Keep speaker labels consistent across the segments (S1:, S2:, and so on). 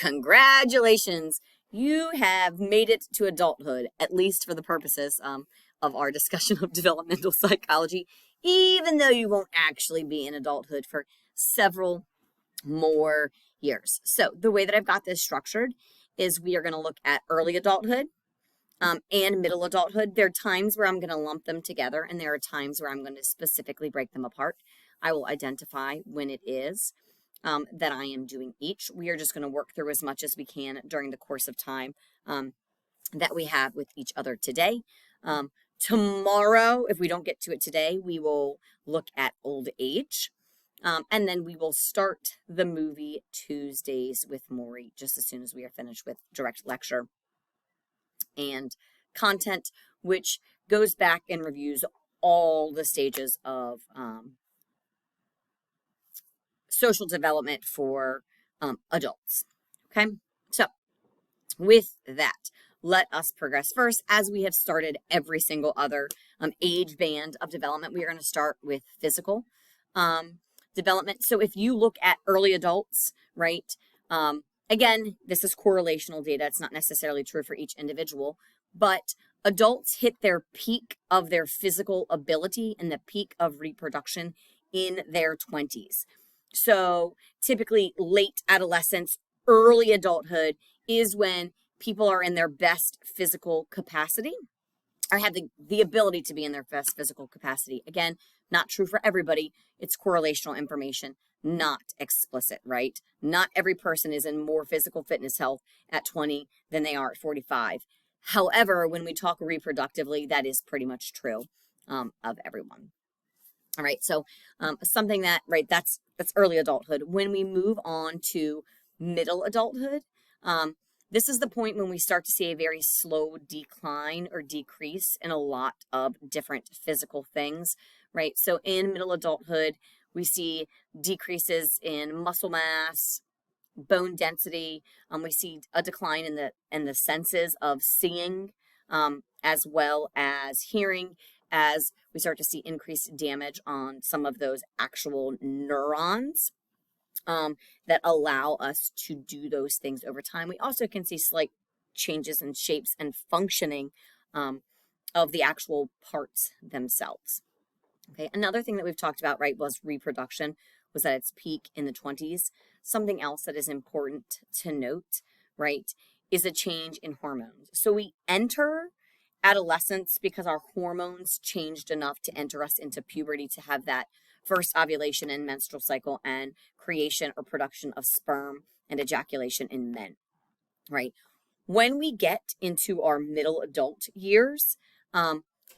S1: congratulations. You have made it to adulthood, at least for the purposes of our discussion of developmental psychology, even though you won't actually be in adulthood for several more years. So the way that I've got this structured is we are going to look at early adulthood and middle adulthood. There are times where I'm going to lump them together, and there are times where I'm going to specifically break them apart. I will identify when it is that I am doing each. We are just going to work through as much as we can during the course of time that we have with each other today. Tomorrow, if we don't get to it today, we will look at old age. And then we will start the movie Tuesdays with Maury just as soon as we are finished with direct lecture and content, which goes back and reviews all the stages of social development for adults. Okay, so with that, let us progress first. As we have started every single other age band of development, we are going to start with physical development. So if you look at early adults, right, again, this is correlational data. It's not necessarily true for each individual, but adults hit their peak of their physical ability and the peak of reproduction in their 20s. So typically late adolescence, early adulthood is when people are in their best physical capacity or have the ability to be in their best physical capacity. Again, not true for everybody. It's correlational information, not explicit, right? Not every person is in more physical fitness health at 20 than they are at 45. However, when we talk reproductively, that is pretty much true of everyone. All right, so something that, right, that's early adulthood. When we move on to middle adulthood, this is the point when we start to see a very slow decline or decrease in a lot of different physical things, right? So in middle adulthood, we see decreases in muscle mass, bone density. We see a decline in the senses of seeing, as well as hearing, as we start to see increased damage on some of those actual neurons that allow us to do those things over time. We also can see slight changes in shapes and functioning of the actual parts themselves. Okay, another thing that we've talked about, right, was reproduction, was at its peak in the 20s. Something else that is important to note, right, is a change in hormones. So we enter adolescence because our hormones changed enough to enter us into puberty to have that first ovulation and menstrual cycle and creation or production of sperm and ejaculation in men, right? When we get into our middle adult years,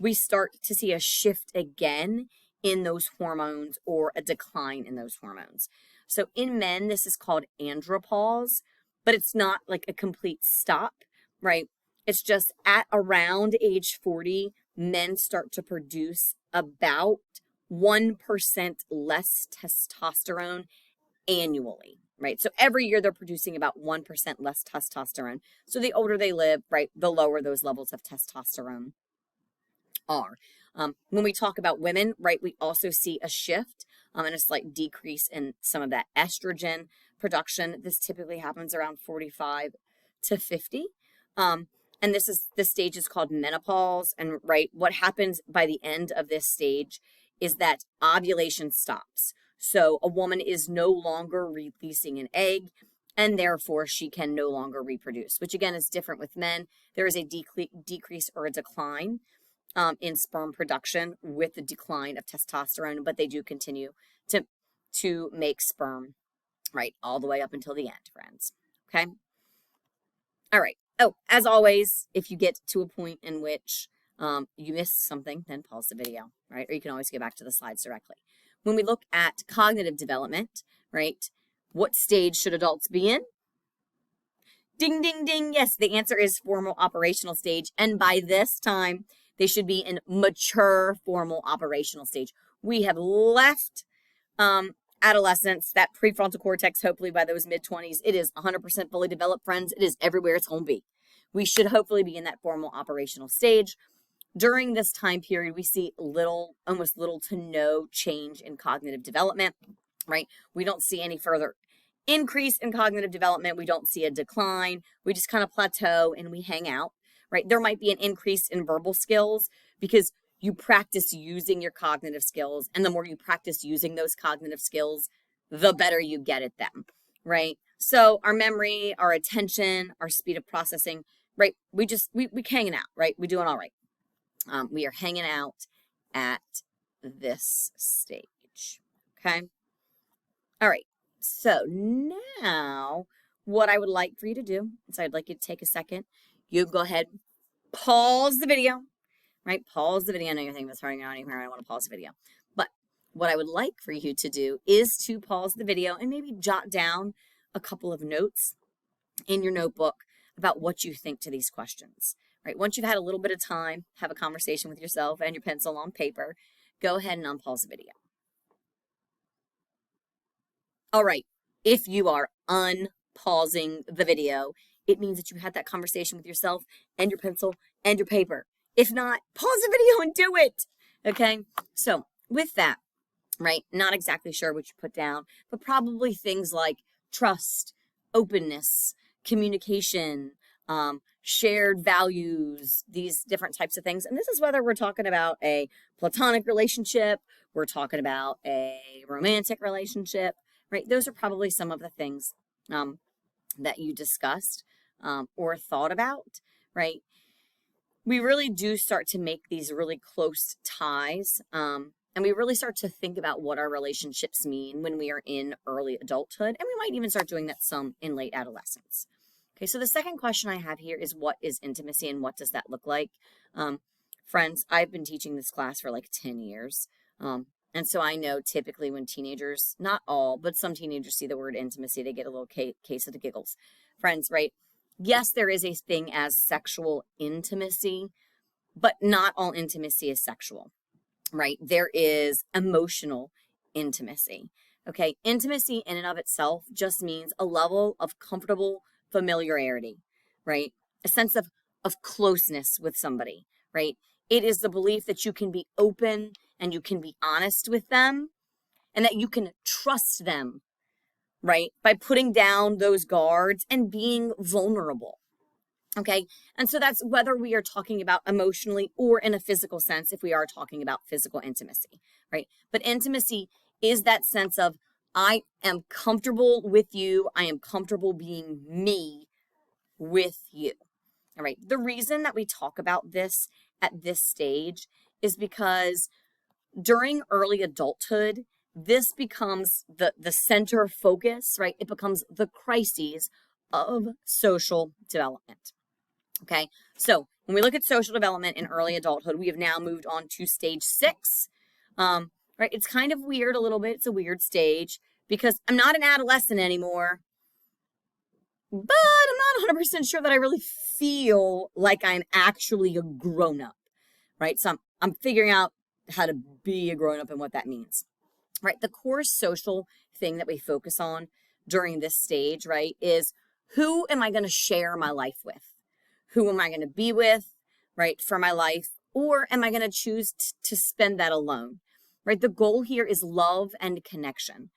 S1: we start to see a shift again in those hormones or a decline in those hormones. So in men, this is called andropause, but it's not like a complete stop, right? It's just at around age 40, men start to produce about 1% less testosterone annually, right? So every year they're producing about 1% less testosterone. So the older they live, right, the lower those levels of testosterone are. When we talk about women, right, we also see a shift and a slight decrease in some of that estrogen production. This typically happens around 45 to 50. And this stage is called menopause. And right, what happens by the end of this stage is that ovulation stops. So a woman is no longer releasing an egg, and therefore she can no longer reproduce, which again is different with men. There is a decrease or a decline in sperm production with the decline of testosterone, but they do continue to make sperm, right, all the way up until the end, friends. Okay? All right. Oh, as always, if you get to a point in which you miss something, then pause the video, right? Or you can always go back to the slides directly. When we look at cognitive development, right, what stage should adults be in? Ding, ding, ding. Yes, the answer is formal operational stage. And by this time, they should be in mature formal operational stage. We have left adolescence, that prefrontal cortex, hopefully by those mid-20s. It is 100% fully developed, friends. It is everywhere it's going to be. We should hopefully be in that formal operational stage. During this time period, we see almost little to no change in cognitive development, right? We don't see any further increase in cognitive development. We don't see a decline. We just kind of plateau and we hang out, right? There might be an increase in verbal skills because you practice using your cognitive skills. And the more you practice using those cognitive skills, the better you get at them, right? So our memory, our attention, our speed of processing, right? We hanging out, right? We're doing all right. We are hanging out at this stage, okay? All right, so now what I would like for you to do is I'd like you to take a second. You go ahead, pause the video, right? Pause the video. I know you're thinking, sorry, I don't want to pause the video. But what I would like for you to do is to pause the video and maybe jot down a couple of notes in your notebook about what you think to these questions, right? Once you've had a little bit of time, have a conversation with yourself and your pencil on paper, go ahead and unpause the video. All right, if you are unpausing the video, it means that you had that conversation with yourself and your pencil and your paper. If not, pause the video and do it, okay? So with that, right, not exactly sure what you put down, but probably things like trust, openness, communication, shared values, these different types of things. And this is whether we're talking about a platonic relationship, we're talking about a romantic relationship, right? Those are probably some of the things that you discussed or thought about, right? We really do start to make these really close ties, and we really start to think about what our relationships mean when we are in early adulthood, and we might even start doing that some in late adolescence. Okay, so the second question I have here is, what is intimacy and what does that look like? Friends, I've been teaching this class for like 10 years. And so I know typically when teenagers, not all, but some teenagers see the word intimacy, they get a little case of the giggles. Friends, right? Yes, there is a thing as sexual intimacy, but not all intimacy is sexual, right? There is emotional intimacy, okay? Intimacy in and of itself just means a level of comfortable familiarity, right? A sense of closeness with somebody, right? It is the belief that you can be open and you can be honest with them and that you can trust them, right? By putting down those guards and being vulnerable, okay? And so that's whether we are talking about emotionally or in a physical sense, if we are talking about physical intimacy, right? But intimacy is that sense of, I am comfortable with you. I am comfortable being me with you. All right. The reason that we talk about this at this stage is because during early adulthood, this becomes the center focus, right? It becomes the crises of social development. Okay. So when we look at social development in early adulthood, we have now moved on to stage 6. Right. It's kind of weird a little bit. It's a weird stage because I'm not an adolescent anymore, but I'm not 100% sure that I really feel like I'm actually a grown-up, right? So I'm figuring out how to be a grown-up and what that means, right? The core social thing that we focus on during this stage, right, is who am I going to share my life with? Who am I going to be with, right, for my life? Or am I going to choose to spend that alone, right? The goal here is love and connection.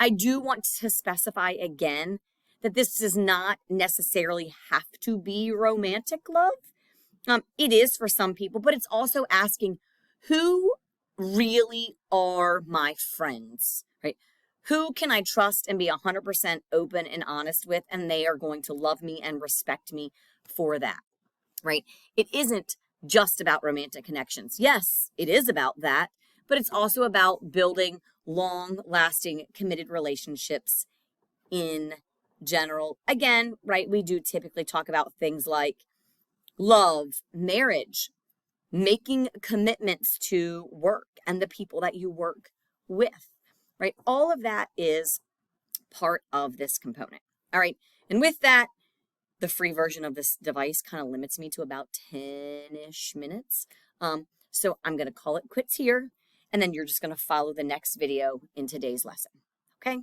S1: I do want to specify again that this does not necessarily have to be romantic love. It is for some people, but it's also asking, who really are my friends, right? Who can I trust and be 100% open and honest with, and they are going to love me and respect me for that, right? It isn't just about romantic connections. Yes, it is about that, but it's also about building long-lasting, committed relationships in general. Again, right, we do typically talk about things like love, marriage, making commitments to work and the people that you work with, right? All of that is part of this component. All right, and with that, the free version of this device kind of limits me to about 10-ish minutes. So I'm going to call it quits here, and then you're just going to follow the next video in today's lesson, okay?